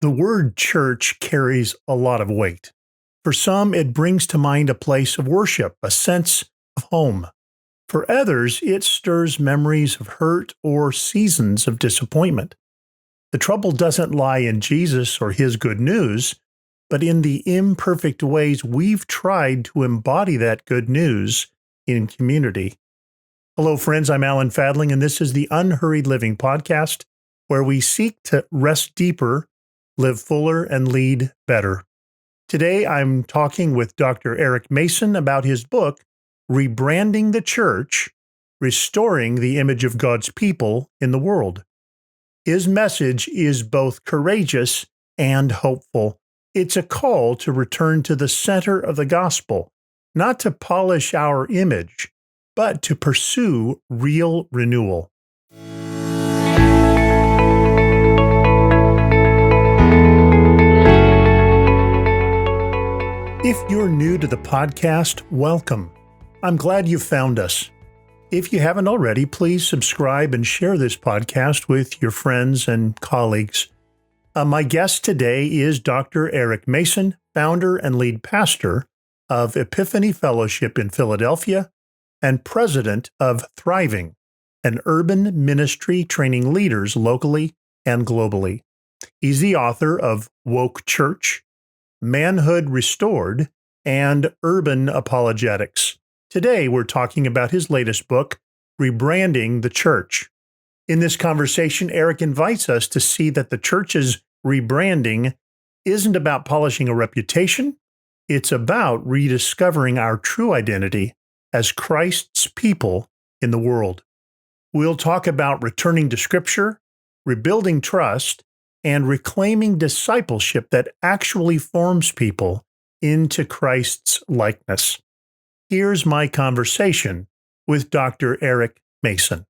The word church carries a lot of weight. For some, it brings to mind a place of worship, a sense of home. For others, it stirs memories of hurt or seasons of disappointment. The trouble doesn't lie in Jesus or his good news, but in the imperfect ways we've tried to embody that good news in community. Hello, friends. I'm Alan Fadling, and this is the Unhurried Living Podcast, where we seek to rest deeper, live fuller, and lead better. Today, I'm talking with Dr. Eric Mason about his book, Rebranding the Church, Restoring the Image of God's People in the World. His message is both courageous and hopeful. It's a call to return to the center of the gospel, not to polish our image, but to pursue real renewal. If you're new to the podcast, welcome. I'm glad you found us. If you haven't already, please subscribe and share this podcast with your friends and colleagues. My guest today is Dr. Eric Mason, founder and lead pastor of Epiphany Fellowship in Philadelphia and president of Thriving, an urban ministry training leaders locally and globally. He's the author of Woke Church, Manhood Restored, and Urban Apologetics. Today, we're talking about his latest book, Rebranding the Church. In this conversation, Eric invites us to see that the church's rebranding isn't about polishing a reputation. It's about rediscovering our true identity as Christ's people in the world. We'll talk about returning to Scripture, rebuilding trust, and reclaiming discipleship that actually forms people into Christ's likeness. Here's my conversation with Dr. Eric Mason.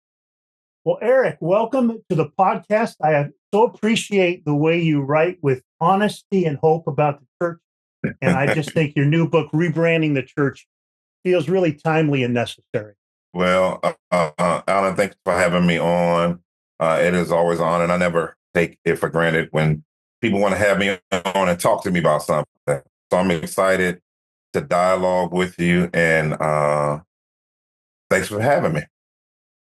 Well, Eric, welcome to the podcast. I so appreciate the way you write with honesty and hope about the church. And I just think your new book, Rebranding the Church, feels really timely and necessary. Well, Alan, thanks for having me on. It is always on, and I never take it for granted when people want to have me on and talk to me about something. So I'm excited to dialogue with you, and thanks for having me.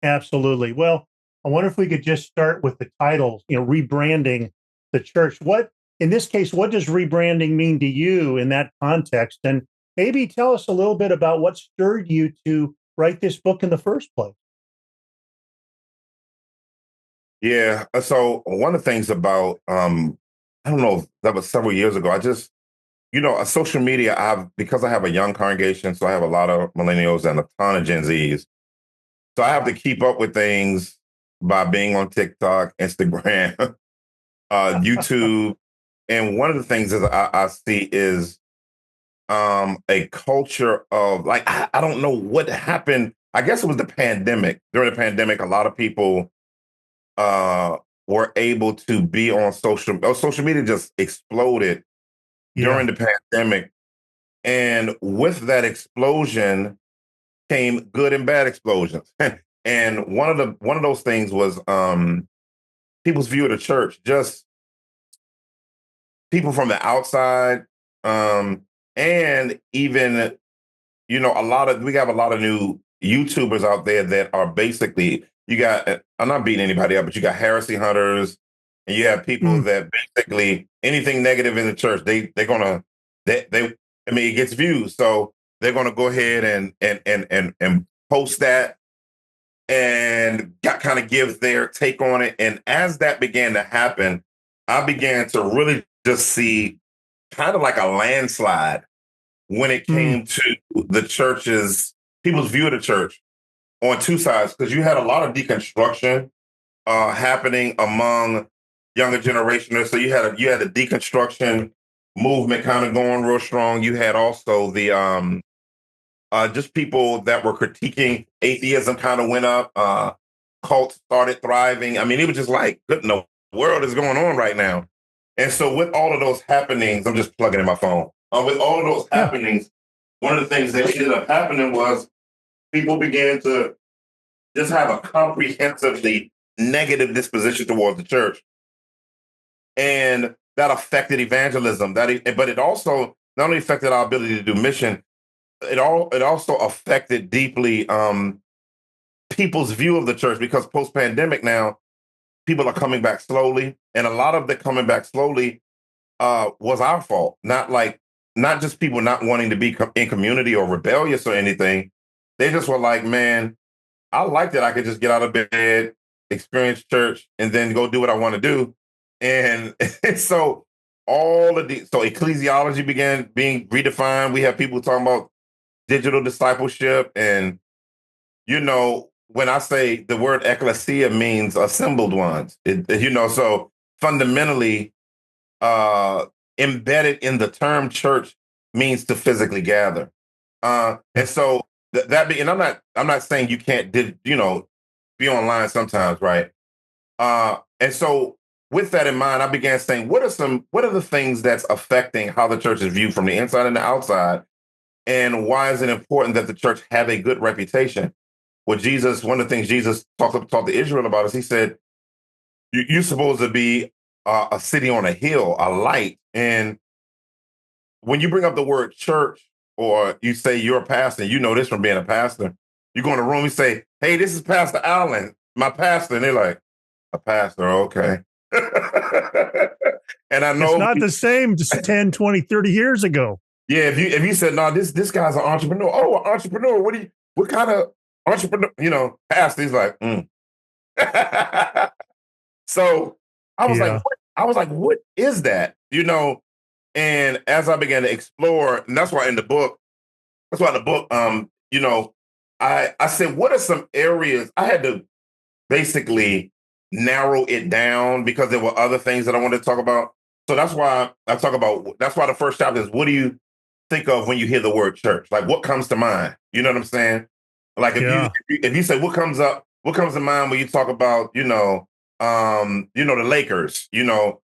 Absolutely. Well, I wonder if we could just start with the title, rebranding the church. In this case, what does rebranding mean to you in that context? And maybe tell us a little bit about what stirred you to write this book in the first place. Yeah. So one of the things about, I don't know, that was several years ago. I just, social media, because I have a young congregation, so I have a lot of millennials and a ton of Gen Zs. So I have to keep up with things by being on TikTok, Instagram, YouTube. And one of the things that I see is a culture of I don't know what happened. I guess it was the pandemic. During the pandemic, a lot of people were able to be on social media just exploded during the pandemic. And with that explosion came good and bad explosions. And one of those things was people's view of the church, just people from the outside, and even, we have a lot of new YouTubers out there that are basically, I'm not beating anybody up, but you got heresy hunters, and you have people that basically anything negative in the church, it gets views. So they're going to go ahead and post that and kind of give their take on it. And as that began to happen, I began to really just see kind of like a landslide when it came to the church's, people's view of the church on two sides, because you had a lot of deconstruction happening among younger generationers. So you had the deconstruction movement kind of going real strong. You had also the just people that were critiquing atheism kind of went up. Cults started thriving. I mean, it was just like, what in the world is going on right now? And so with all of those happenings, I'm just plugging in my phone. With all of those happenings, one of the things that ended up happening was people began to just have a comprehensively negative disposition towards the church. And that affected evangelism. But it also not only affected our ability to do mission, it also affected deeply people's view of the church, because post-pandemic now, people are coming back slowly, and a lot of the coming back slowly was our fault. Not just people not wanting to be in community or rebellious or anything. They just were like, man, I like that I could just get out of bed, experience church, and then go do what I want to do. And so so ecclesiology began being redefined. We have people talking about digital discipleship. And, when I say the word ecclesia means assembled ones, so fundamentally embedded in the term church means to physically gather. And so and I'm not saying you can't, be online sometimes, right? And so with that in mind, I began saying, what are the things that's affecting how the church is viewed from the inside and the outside? And why is it important that the church have a good reputation? One of the things Jesus talked to Israel about is he said, you're supposed to be a city on a hill, a light. And when you bring up the word church, or you say you're a pastor, you know this from being a pastor, you go in a room, you say, hey, this is Pastor Allen, my pastor. And they're like, a pastor, okay. And I know it's not the same just 10, 20, 30 years ago. Yeah, if you said, no, this guy's an entrepreneur. Oh, an entrepreneur. What kind of entrepreneur, pastor? He's like, So I was like, what is that? And as I began to explore, and that's why in the book, I said, what are some areas I had to basically narrow it down, because there were other things that I wanted to talk about. So that's why the first chapter is, what do you think of when you hear the word church? Like, what comes to mind? You know what I'm saying? Like, if you say what comes to mind when you talk about, the Lakers,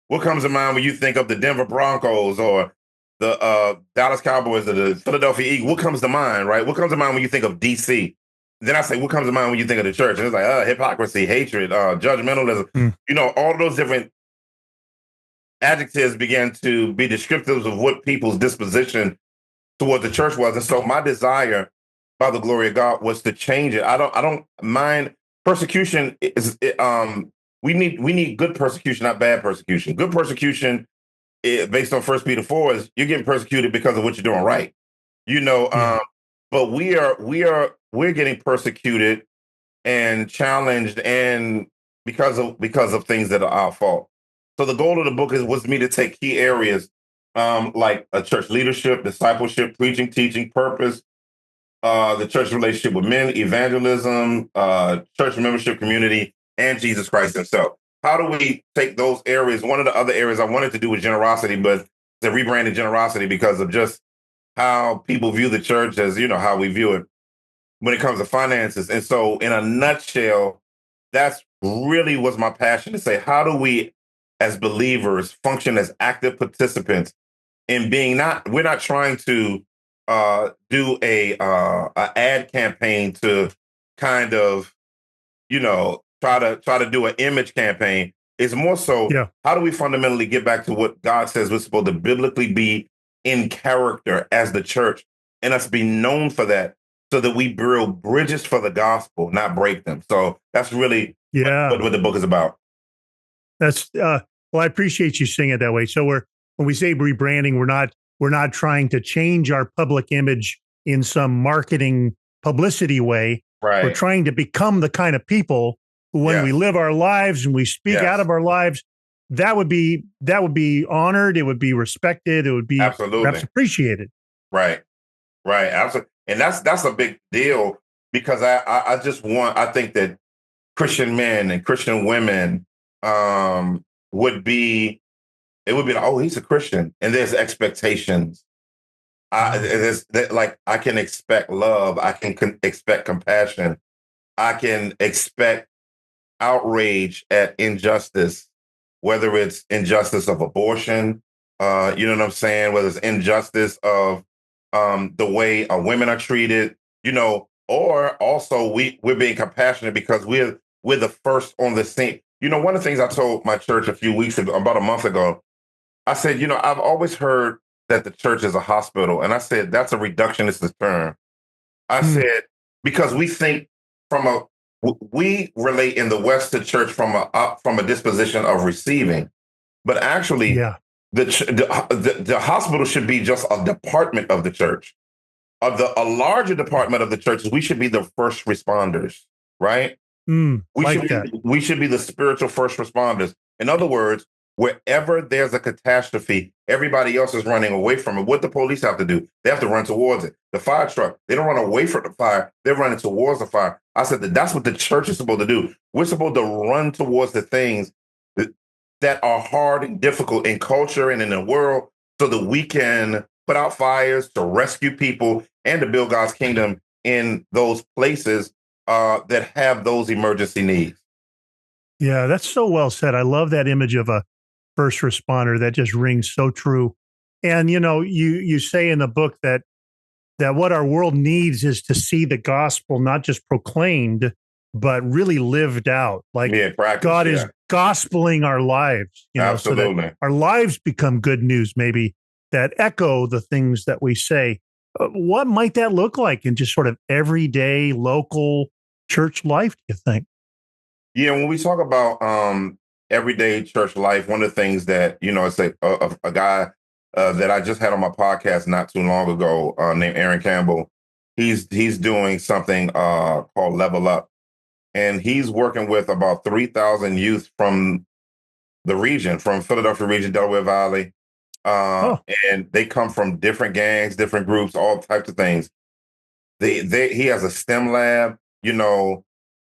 what comes to mind when you think of the Denver Broncos or the Dallas Cowboys or the Philadelphia Eagles? What comes to mind, right? What comes to mind when you think of DC? Then I say, what comes to mind when you think of the church? And it's like, hypocrisy, hatred, judgmentalism, all those different adjectives began to be descriptives of what people's disposition toward the church was. And so my desire, by the glory of God, was to change it. I don't mind persecution. We need good persecution, not bad persecution. Good persecution, based on 1 Peter 4, is you're getting persecuted because of what you're doing right. But we're getting persecuted and challenged, and because of things that are our fault. So the goal of the book was me to take key areas, like a church leadership, discipleship, preaching, teaching, purpose, the church relationship with men, evangelism, church membership, community, and Jesus Christ himself. How do we take those areas? One of the other areas I wanted to do was generosity, but the rebranded generosity, because of just how people view the church as, how we view it when it comes to finances. And so in a nutshell, that's really was my passion, to say, how do we as believers function as active participants in we're not trying to do a ad campaign to kind of, try to do an image campaign. It's more so, how do we fundamentally get back to what God says we're supposed to biblically be in character as the church, and us be known for that, so that we build bridges for the gospel, not break them. So that's really what the book is about. That's well, I appreciate you saying it that way. So when we say rebranding, we're not trying to change our public image in some marketing publicity way. Right. We're trying to become the kind of people who, when we live our lives and we speak out of our lives, that would be honored. It would be respected. It would be perhaps appreciated. Right. Absolutely. And that's a big deal, because I think that Christian men and Christian women would be like, oh, he's a Christian, and there's expectations. I can expect love. I can expect compassion. I can expect outrage at injustice, whether it's injustice of abortion, you know what I'm saying? Whether it's injustice of the way women are treated, or also we're being compassionate because we're the first on the scene. One of the things I told my church about a month ago, I said, I've always heard that the church is a hospital. And I said, that's a reductionist term. I Mm, said, because we think we relate in the West to church from a disposition of receiving, but actually yeah. the hospital should be just a department of the church. A larger department of the church is we should be the first responders, right? We should Like that. we should be the spiritual first responders. In other words, wherever there's a catastrophe, everybody else is running away from it. What the police have to do? They have to run towards it. The fire truck, they don't run away from the fire. They're running towards the fire. I said that's what the church is supposed to do. We're supposed to run towards the things that are hard and difficult in culture and in the world so that we can put out fires to rescue people and to build God's kingdom in those places that have those emergency needs. Yeah, that's so well said. I love that image of a first responder. That just rings so true. And you say in the book that what our world needs is to see the gospel not just proclaimed, but really lived out. Like practice, God is gospeling our lives, so that our lives become good news, maybe that echo the things that we say. What might that look like in just sort of everyday local church life, do you think? Yeah, when we talk about everyday church life, one of the things that, it's a guy that I just had on my podcast not too long ago named Aaron Campbell. He's doing something called Level Up. And he's working with about 3,000 youth from the region, from Philadelphia region, Delaware Valley. And they come from different gangs, different groups, all types of things. He has a STEM lab,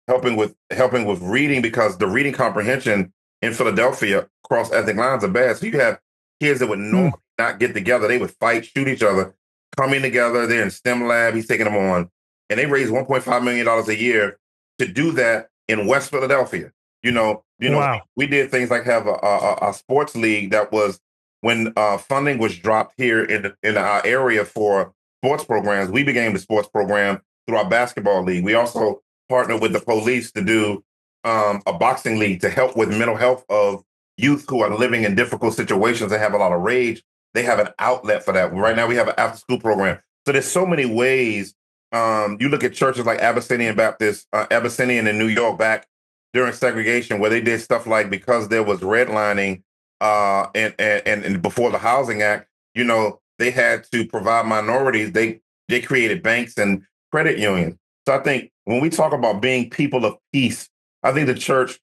helping with reading, because the reading comprehension in Philadelphia across ethnic lines are bad. So you have kids that would normally not get together. They would fight, shoot each other, coming together. They're in STEM lab. He's taking them on. And they raise $1.5 million a year to do that in West Philadelphia. Wow. We did things like have a sports league that was when funding was dropped here in our area for sports programs. We became the sports program through our basketball league. We also partnered with the police to do a boxing league to help with mental health of youth who are living in difficult situations and have a lot of rage. They have an outlet for that. Right now we have an after school program. So there's so many ways. You look at churches like Abyssinian Baptist, Abyssinian in New York back during segregation, where they did stuff like, because there was redlining and before the Housing Act, they had to provide minorities. They created banks and credit unions. So I think when we talk about being people of peace, I think the church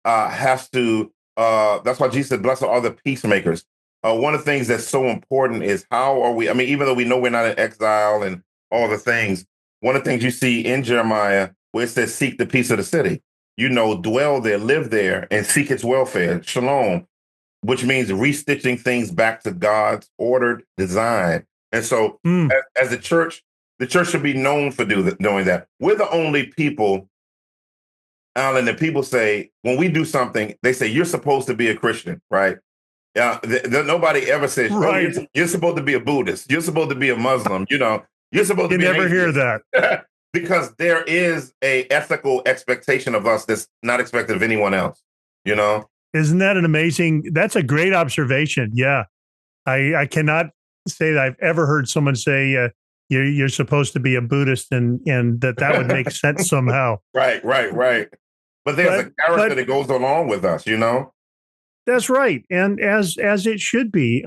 has to, that's why Jesus said, blessed are the peacemakers. One of the things that's so important is how are we, even though we know we're not in exile and all the things, one of the things you see in Jeremiah where it says, seek the peace of the city, dwell there, live there, and seek its welfare, shalom, which means restitching things back to God's ordered design. And so as the church should be known for doing that. We're the only people, Alan, that people say, when we do something, they say, you're supposed to be a Christian, right? Nobody ever says, right. You're supposed to be a Buddhist. You're supposed to be a Muslim. You're supposed to be never hear that. Because there is a ethical expectation of us that's not expected of anyone else, Isn't that an amazing, that's a great observation. Yeah. I cannot say that I've ever heard someone say you're supposed to be a Buddhist and that would make sense somehow. Right. But there's a character that goes along with us, That's right. And as it should be,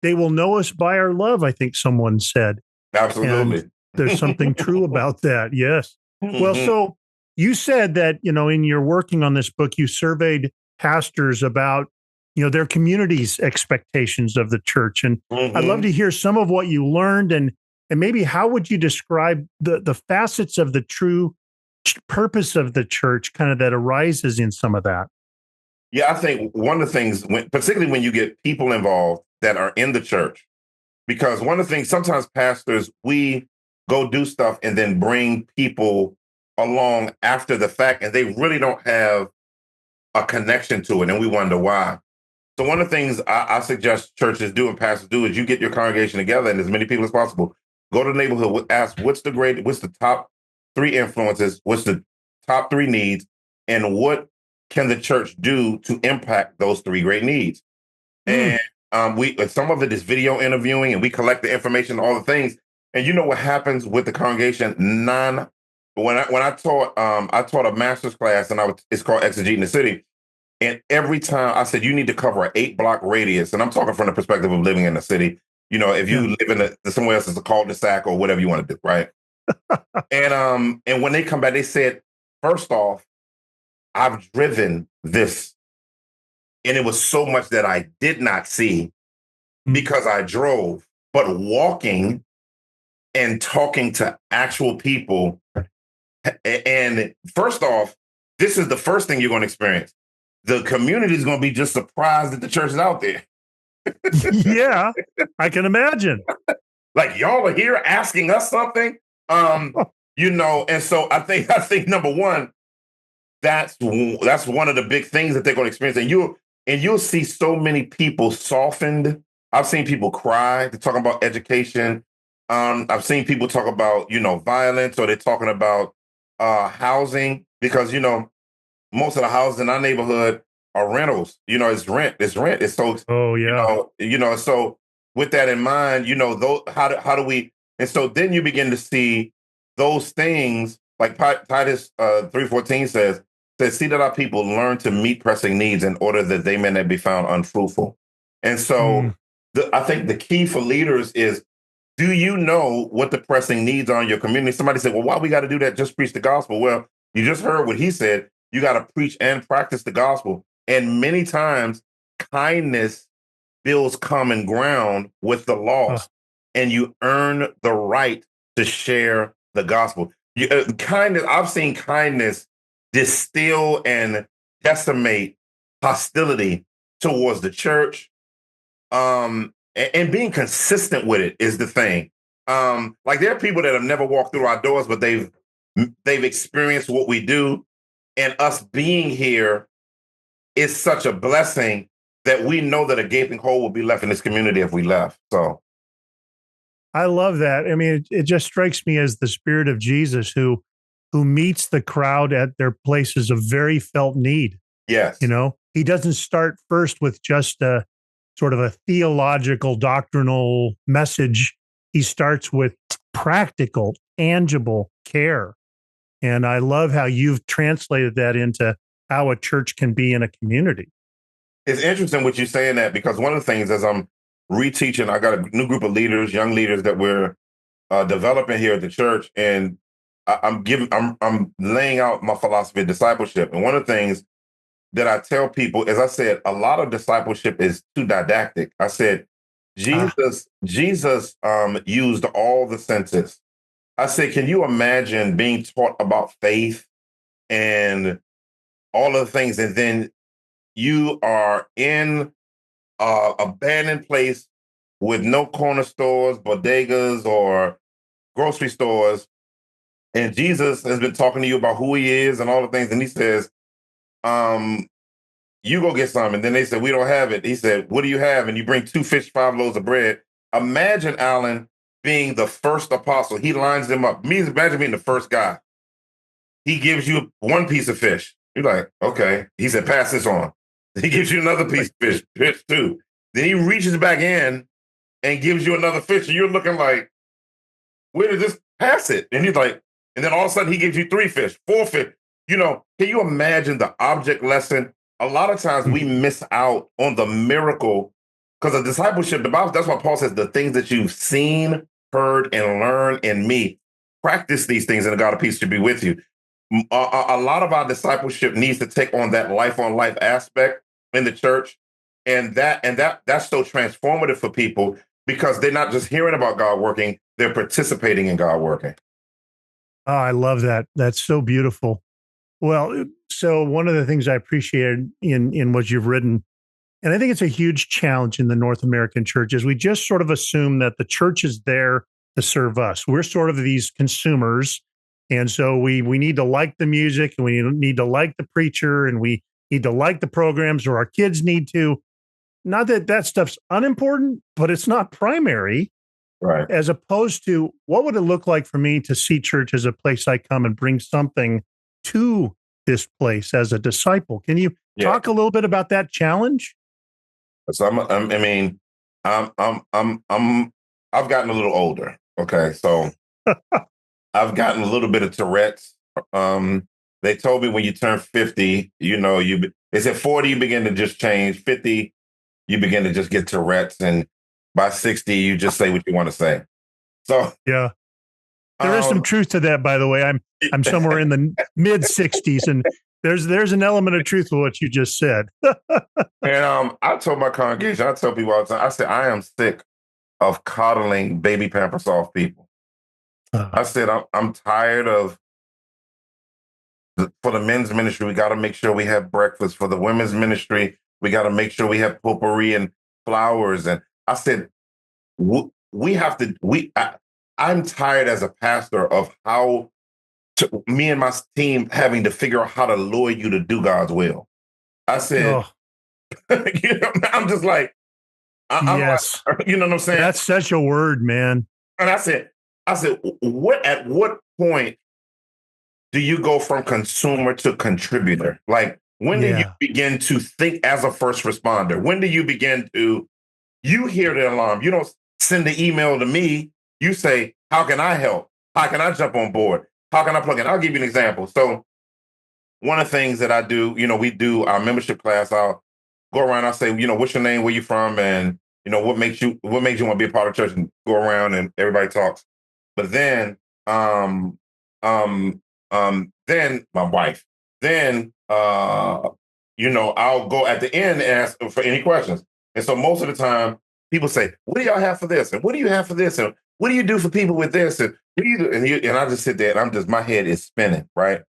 they will know us by our love, I think someone said. Absolutely. And there's something true about that. Yes. Well, so you said that, in your working on this book, you surveyed pastors about, their community's expectations of the church. And I'd love to hear some of what you learned and maybe how would you describe the facets of the true purpose of the church kind of that arises in some of that? Yeah, I think one of the things, particularly when you get people involved that are in the church, because one of the things, sometimes pastors, we go do stuff and then bring people along after the fact, and they really don't have a connection to it, and we wonder why. So one of the things I suggest churches do and pastors do is you get your congregation together and as many people as possible. Go to the neighborhood, ask what's the top 3 influences, what's the top 3 needs, and what can the church do to impact those 3 great needs? And Some of it is video interviewing, and we collect the information, all the things. And you know what happens with the congregation? When I taught a master's class, and it's called Exegeting the City. And every time I said, you need to cover an 8-block radius. And I'm talking from the perspective of living in the city. You know, if you live in somewhere else, it's a cul-de-sac or whatever you want to do, right? And when they come back, they said, first off, I've driven this. And it was so much that I did not see because I drove. But walking and talking to actual people. And first off, this is the first thing you're going to experience. The community is going to be just surprised that the church is out there. Yeah, I can imagine. Like, y'all are here asking us something, you know. And so I think number one, that's one of the big things that they're going to experience. And you'll see so many people softened. I've seen people cry. They're talking about education. I've seen people talk about, you know, violence, or they're talking about housing, because, you know, most of the houses in our neighborhood are rentals. You know, it's rent. It's so, oh yeah. You know, so with that in mind, you know, how do we, and so then you begin to see those things, like Titus 3:14 says, see that our people learn to meet pressing needs in order that they may not be found unfruitful. And so I think the key for leaders is, do you know what the pressing needs are in your community? Somebody said, well, why we got to do that? Just preach the gospel. Well, you just heard what he said. You got to preach and practice the gospel. And many times, kindness builds common ground with the lost, and you earn the right to share the gospel. Kindness, I've seen kindness distill and decimate hostility towards the church. And being consistent with it is the thing. Like, there are people that have never walked through our doors, but they've experienced what we do. And us being here is such a blessing that we know that a gaping hole will be left in this community if we left. So I love that. I mean, it just strikes me as the Spirit of Jesus who meets the crowd at their places of very felt need. Yes. You know, he doesn't start first with just a sort of a theological, doctrinal message. He starts with practical, tangible care. And I love how you've translated that into how a church can be in a community. It's interesting what you're saying that, because one of the things, as I'm reteaching, I got a new group of leaders, young leaders that we're developing here at the church, and I'm laying out my philosophy of discipleship. And one of the things that I tell people is, I said, a lot of discipleship is too didactic. I said, Jesus used all the senses. I said, can you imagine being taught about faith and all of the things, and then you are in an abandoned place with no corner stores, bodegas, or grocery stores, and Jesus has been talking to you about who he is and all the things, and he says, you go get some. And then they said, we don't have it. He said, what do you have? And you bring 2 fish, 5 loaves of bread. Imagine Alan being the first apostle. He lines them up. Imagine being the first guy. He gives you 1 piece of fish. You're like, okay. He said, pass this on. He gives you another piece of fish too. Then he reaches back in and gives you another fish. And you're looking like, where did this pass it? And he's like, and then all of a sudden he gives you 3 fish, 4 fish. You know, can you imagine the object lesson? A lot of times we miss out on the miracle, because of discipleship, the Bible, that's why Paul says, the things that you've seen, heard, and learned in me, practice these things, and the God of peace should be with you. A lot of our discipleship needs to take on that life-on-life aspect in the church. And that's so transformative for people, because they're not just hearing about God working, they're participating in God working. Oh, I love that. That's so beautiful. Well, so one of the things I appreciated in what you've written, and I think it's a huge challenge in the North American church, is we just sort of assume that the church is there to serve us. We're sort of these consumers. And so we need to like the music, and we need to like the preacher, and we need to like the programs, or our kids need to. Not that that stuff's unimportant, but it's not primary. Right. As opposed to, what would it look like for me to see church as a place I come and bring something to this place as a disciple? Can you talk a little bit about that challenge? So I mean, I've gotten a little older. Okay, so I've gotten a little bit of Tourette's. They told me when you turn 50, they said 40 you begin to just change. 50 you begin to just get Tourette's, and by 60 you just say what you want to say. So yeah, there is some truth to that. By the way, I'm somewhere in the mid 60s, and there's an element of truth to what you just said. And I told my congregation, I tell people all the time, I said, I am sick of coddling baby Pampers off people. I said, I'm tired of, for the men's ministry, we got to make sure we have breakfast. For the women's ministry, we got to make sure we have potpourri and flowers. And I said, we have to, I'm tired as a pastor of how me and my team having to figure out how to lure you to do God's will. I said, I'm just like, yes. You know what I'm saying? That's such a word, man. And I said, at what point do you go from consumer to contributor? Like, when do you begin to think as a first responder? When do you begin to, you hear the alarm? You don't send the email to me. You say, how can I help? How can I jump on board? How can I plug in? I'll give you an example. So one of the things that I do, we do our membership class. I'll go around. I'll say, what's your name? Where you from? And, what makes you want to be a part of church, and go around and everybody talks. But then, then my wife, then, I'll go at the end and ask for any questions. And so most of the time people say, what do y'all have for this? And what do you have for this? And what do you do for people with this? And what do you do? And I just sit there and my head is spinning, right?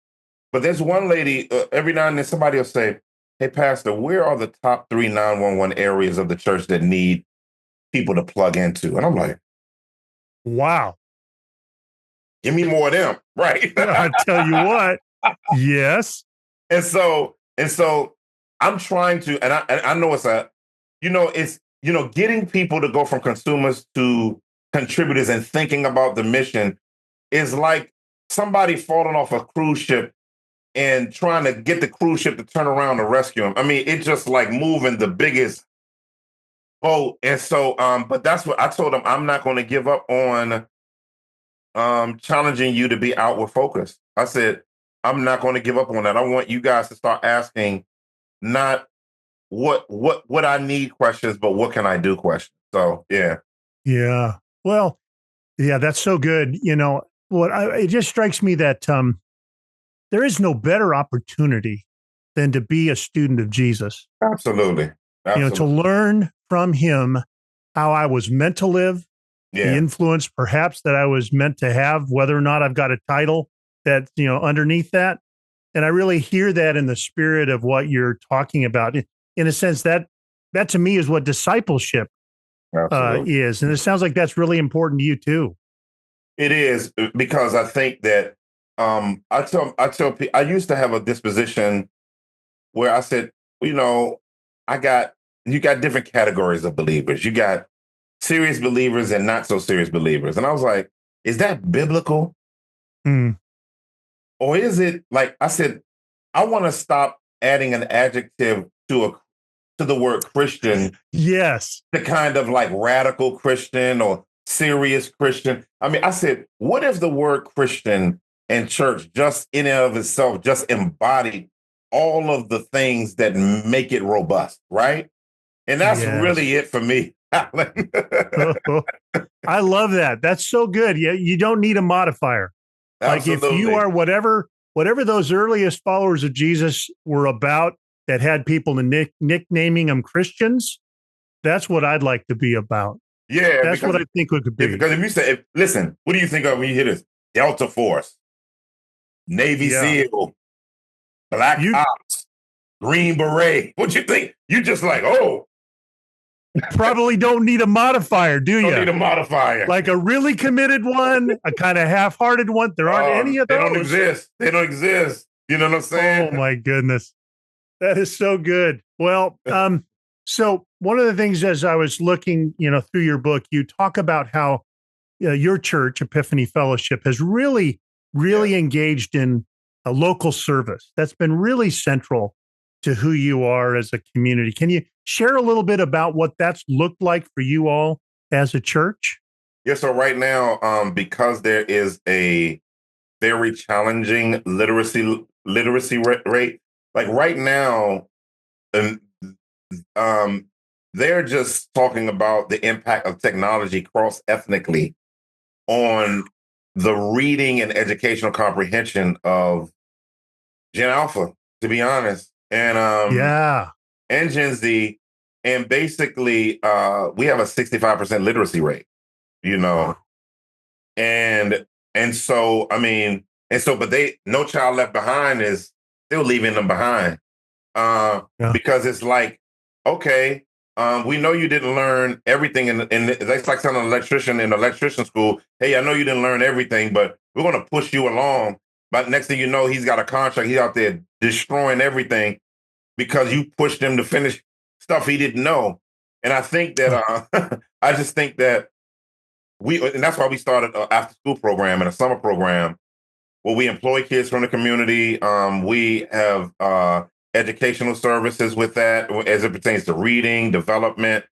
But there's one lady, every now and then somebody will say, hey, Pastor, where are the top 3 911 areas of the church that need people to plug into? And I'm like, wow. Give me more of them, right? I tell you what, yes. And so I'm trying to, and I know it's getting people to go from consumers to contributors and thinking about the mission is like somebody falling off a cruise ship and trying to get the cruise ship to turn around and rescue him. I mean, it's just like moving the biggest boat. And so, but that's what I told them. I'm not going to give up on challenging you to be outward focused. I said, I'm not going to give up on that. I want you guys to start asking not what I need questions, but what can I do questions. So, yeah. Yeah. Well, yeah, that's so good. It just strikes me that there is no better opportunity than to be a student of Jesus. Absolutely. To learn from him how I was meant to live, the influence perhaps that I was meant to have, whether or not I've got a title that, underneath that. And I really hear that in the spirit of what you're talking about. In a sense, that to me is what discipleship is. And it sounds like that's really important to you too. It is, because I think that I tell people, I used to have a disposition where I said, you got different categories of believers. You got serious believers and not so serious believers. And I was like, is that biblical? Or is it, like I said, I want to stop adding an adjective to the word Christian. Yes. The kind of like radical Christian or serious Christian. I mean, I said, what if the word Christian and church just in and of itself just embodied all of the things that make it robust, right? And that's really it for me. I love that. That's so good. You don't need a modifier. Absolutely. Like if you are whatever those earliest followers of Jesus were about that had people nicknaming them Christians, that's what I'd like to be about. Yeah. That's what I think it could be. Because if you say, listen, what do you think of when you hear this? Delta Force, Navy SEAL, Black Ops, Green Beret. What you think? You just like, oh. Probably don't need a modifier, do you? Don't need a modifier. Like a really committed one, a kind of half-hearted one. There aren't any of those. They don't exist. They don't exist. You know what I'm saying? Oh my goodness. That is so good. Well, so one of the things as I was looking, through your book, you talk about how your church, Epiphany Fellowship, has really engaged in a local service. That's been really central to who you are as a community. Can you share a little bit about what that's looked like for you all as a church? Yeah, so right now, because there is a very challenging rate, like right now, and they're just talking about the impact of technology cross ethnically on the reading and educational comprehension of Gen Alpha, to be honest, Yeah. and Gen Z, and basically, we have a 65% literacy rate, you know, and so I mean, but No Child Left Behind is still leaving them behind, Yeah. because it's like, okay, we know you didn't learn everything that's like telling an electrician in electrician school, hey, I know you didn't learn everything, but we're going to push you along. But next thing you know, he's got a contract. He's out there destroying everything because you pushed him to finish stuff he didn't know. And I think that I just think that and that's why we started an after school program and a summer program where we employ kids from the community. We have educational services with that as it pertains to reading, development,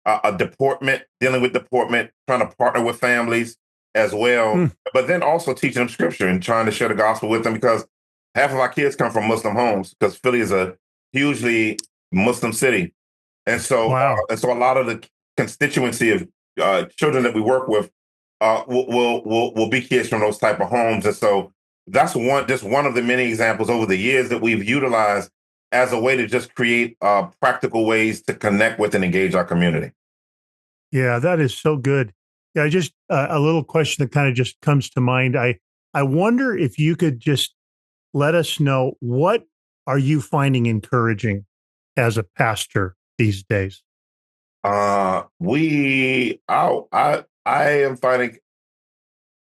deling with deportment, trying to partner with families as well, but then also teaching them scripture and trying to share the gospel with them, because half of our kids come from Muslim homes, because Philly is a hugely Muslim city. And so, Wow. a lot of the constituency of children that we work with will be kids from those type of homes. And so that's just one of the many examples over the years that we've utilized as a way to just create practical ways to connect with and engage our community. Yeah, that is so good. Yeah, just a little question that kind of just comes to mind. I wonder if you could just let us know, what are you finding encouraging as a pastor these days? I am finding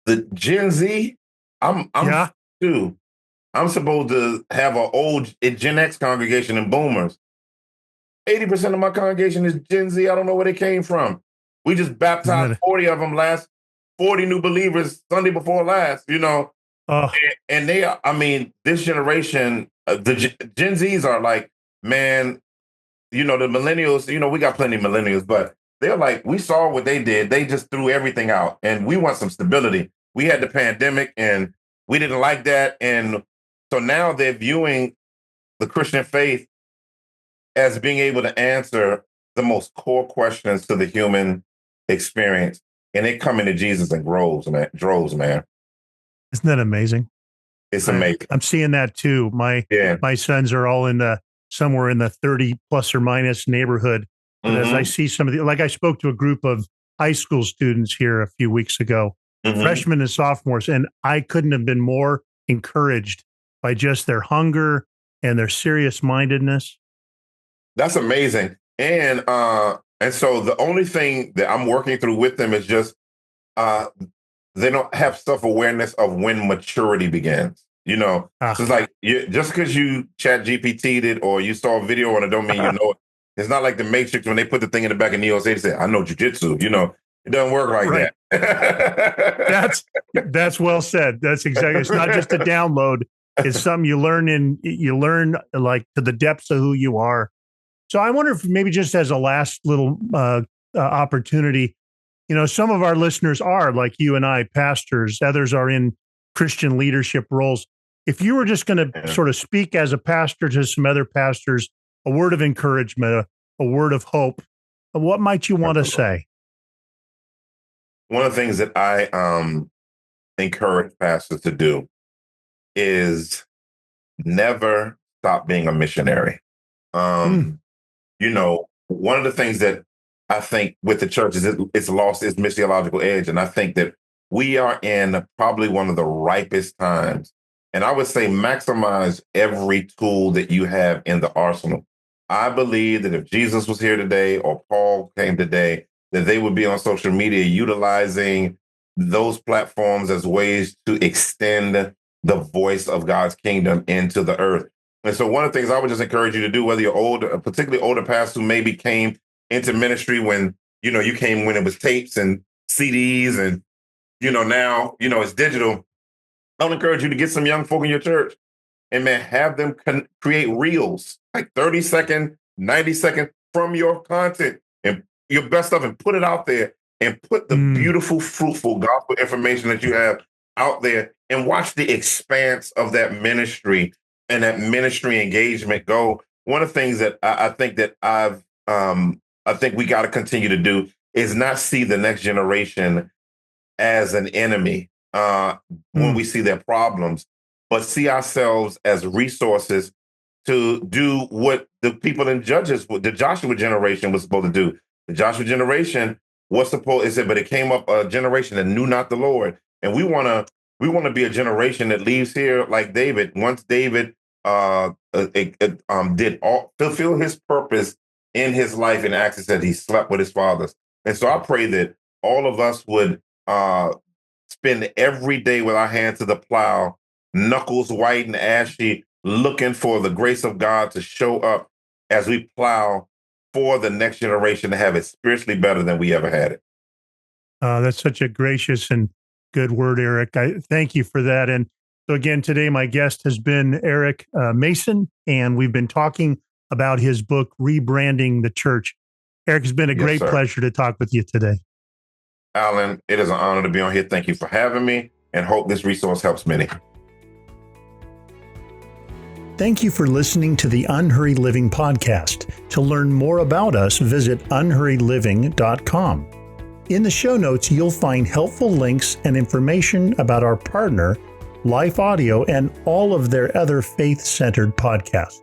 the Gen Z. I'm too. I'm supposed to have an old Gen X congregation and boomers. 80% of my congregation is Gen Z. I don't know where they came from. We just baptized 40 of them 40 new believers Sunday before last, you know. And they are, I mean, this generation, the Gen Zs are like, man, you know, the millennials, you know, we got plenty of millennials, but they're like, we saw what they did. They just threw everything out, and we want some stability. We had the pandemic and we didn't like that. And so now they're viewing the Christian faith as being able to answer the most core questions to the human experience. And they come into Jesus in droves, man. Isn't that amazing? It's amazing. I'm seeing that too. My sons are all somewhere in the 30 plus or minus neighborhood. But as I see some of I spoke to a group of high school students here a few weeks ago, freshmen and sophomores, and I couldn't have been more encouraged by just their hunger and their serious mindedness. That's amazing. And so the only thing that I'm working through with them is just they don't have self-awareness of when maturity begins. You know, so it's like just because you chat GPT'd it or you saw a video on it don't mean you know it. It's not like the Matrix when they put the thing in the back of Neo's head and say, I know jujitsu. You know, it doesn't work like that. That's well said. That's exactly. It's not just a download. It's something you learn like to the depths of who you are. So I wonder if maybe just as a last little opportunity, you know, some of our listeners are like you and I, pastors. Others are in Christian leadership roles. If you were just going to sort of speak as a pastor to some other pastors, a word of encouragement, a word of hope, what might you want to say? One of the things that I encourage pastors to do is never stop being a missionary. You know, one of the things that I think with the church is it's lost its missiological edge. And I think that we are in probably one of the ripest times. And I would say maximize every tool that you have in the arsenal. I believe that if Jesus was here today or Paul came today, that they would be on social media utilizing those platforms as ways to extend the voice of God's kingdom into the earth. And so one of the things I would just encourage you to do, whether you're older, particularly older pastors who maybe came into ministry when, you know, you came when it was tapes and CDs and, you know, now, you know, it's digital. I'll encourage you to get some young folk in your church and, man, have them create reels, like 30-second, 90-second. from your content and your best stuff and put it out there and put the beautiful, fruitful gospel information that you have out there and watch the expanse of that ministry and that ministry engagement go. One of the things that I think that I think we got to continue to do is not see the next generation as an enemy when we see their problems, but see ourselves as resources to do what the people in Judges, the Joshua generation was supposed to do. The Joshua generation was supposed, it said, but it came up a generation that knew not the Lord. And we want to be a generation that leaves here like David. Once David did fulfill his purpose in his life in Acts, it said he slept with his fathers. And so I pray that all of us would spend every day with our hands to the plow, knuckles white and ashy, looking for the grace of God to show up as we plow for the next generation to have it spiritually better than we ever had it. That's such a gracious and good word, Eric. I thank you for that. And so again, today my guest has been Eric Mason, and we've been talking about his book, Rebranding the Church. Eric, it's been a great pleasure to talk with you today. Alan, it is an honor to be on here. Thank you for having me, and hope this resource helps many. Thank you for listening to the Unhurried Living Podcast. To learn more about us, visit unhurriedliving.com. In the show notes, you'll find helpful links and information about our partner, Life Audio, and all of their other faith-centered podcasts.